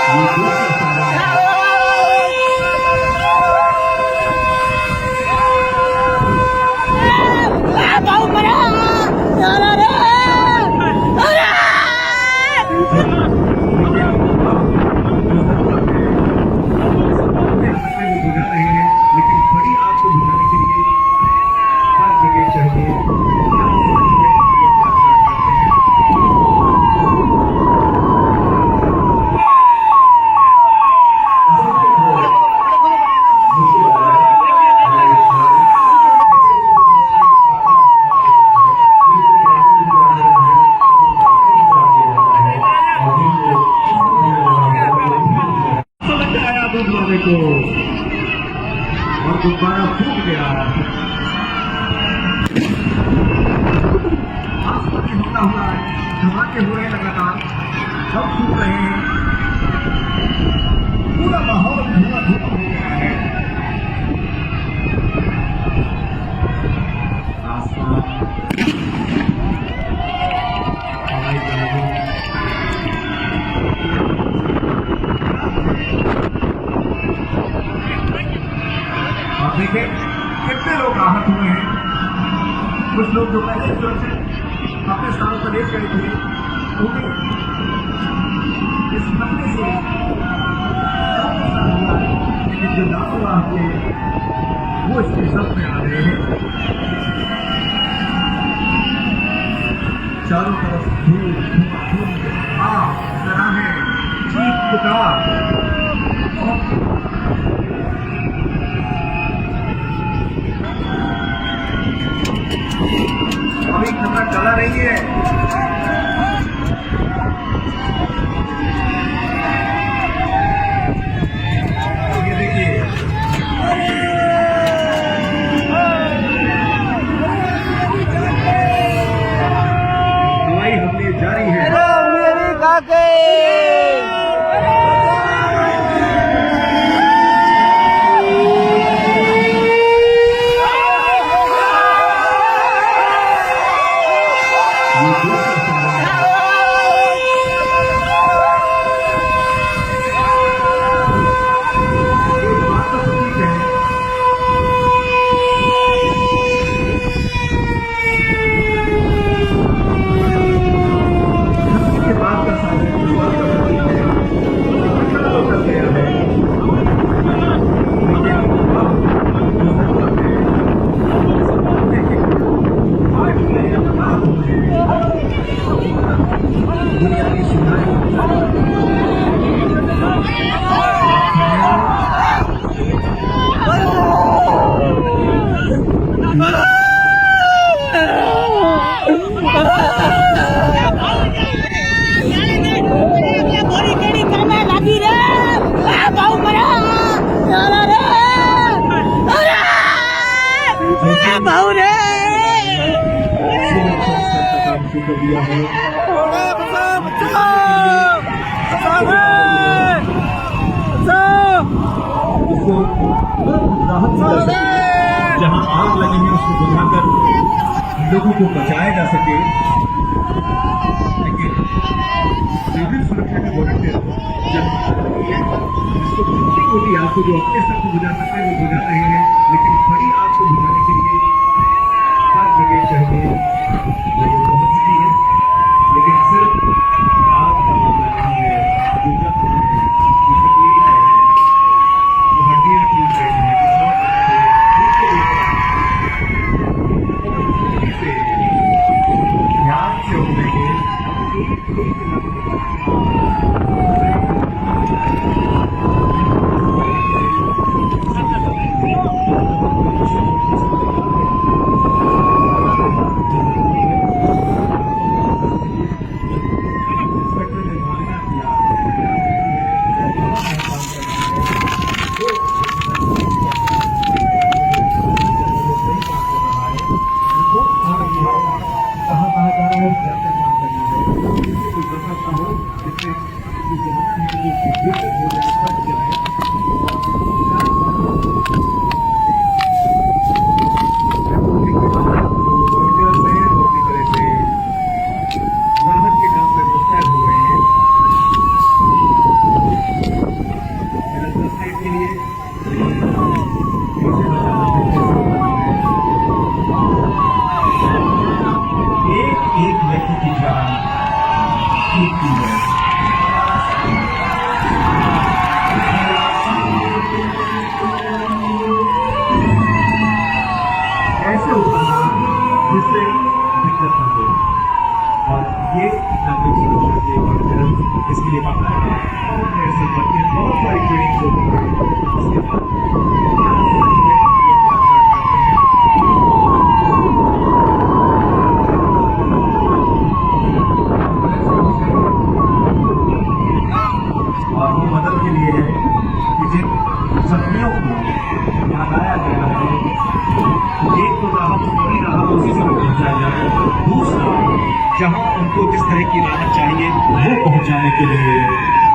और गुब्बारा फूट गया। आसमान में होता हुआ धमाके हो रहे लगातार, सब छूट रहे हैं, पूरा माहौल धुआं धुआं हो गया है। आसमान हवाई जहाजों आप देखें कितने लोग आहत हुए हैं। कुछ लोग जो पहले सुरक्षित अपने स्थानों पर ले गए थे उन्हें इस हमले से लेकिन जो लापरवाह थे वो इसके शब्द में आ रहे हैं। चारों तरफ धूल धूल आग सराहें चीख पुकार। अभी खतरा टला नहीं है। ये देखिए हवाई हमले जारी है। दिया है जहां आग लगी है उसको बुझाकर लोगों को बचाया जा सके। लेकिन सिविल सुरक्षा के वॉलंटियर जिसको छोटी मोटी आग को जो अपने सर को बुझा सकते हैं वो बुझा रहे हैं, लेकिन बड़ी आग को बुझाने के लिए फायर ब्रिगेड चाहिए। बहुत है लेकिन सिर्फ आग का मामला नहीं है, दूसरा तकलीफ है, वो हड्डियां टूट रही हैं, ध्यान से उठेंगे। मदद के लिए है कि जिन जख्मियों को यहाँ लाया गया है, एक तो राहत पूरी राहत उसी से पहुंचाया जाए, दूसरा जहां उनको जिस तरह की राहत चाहिए वो पहुंचाने के लिए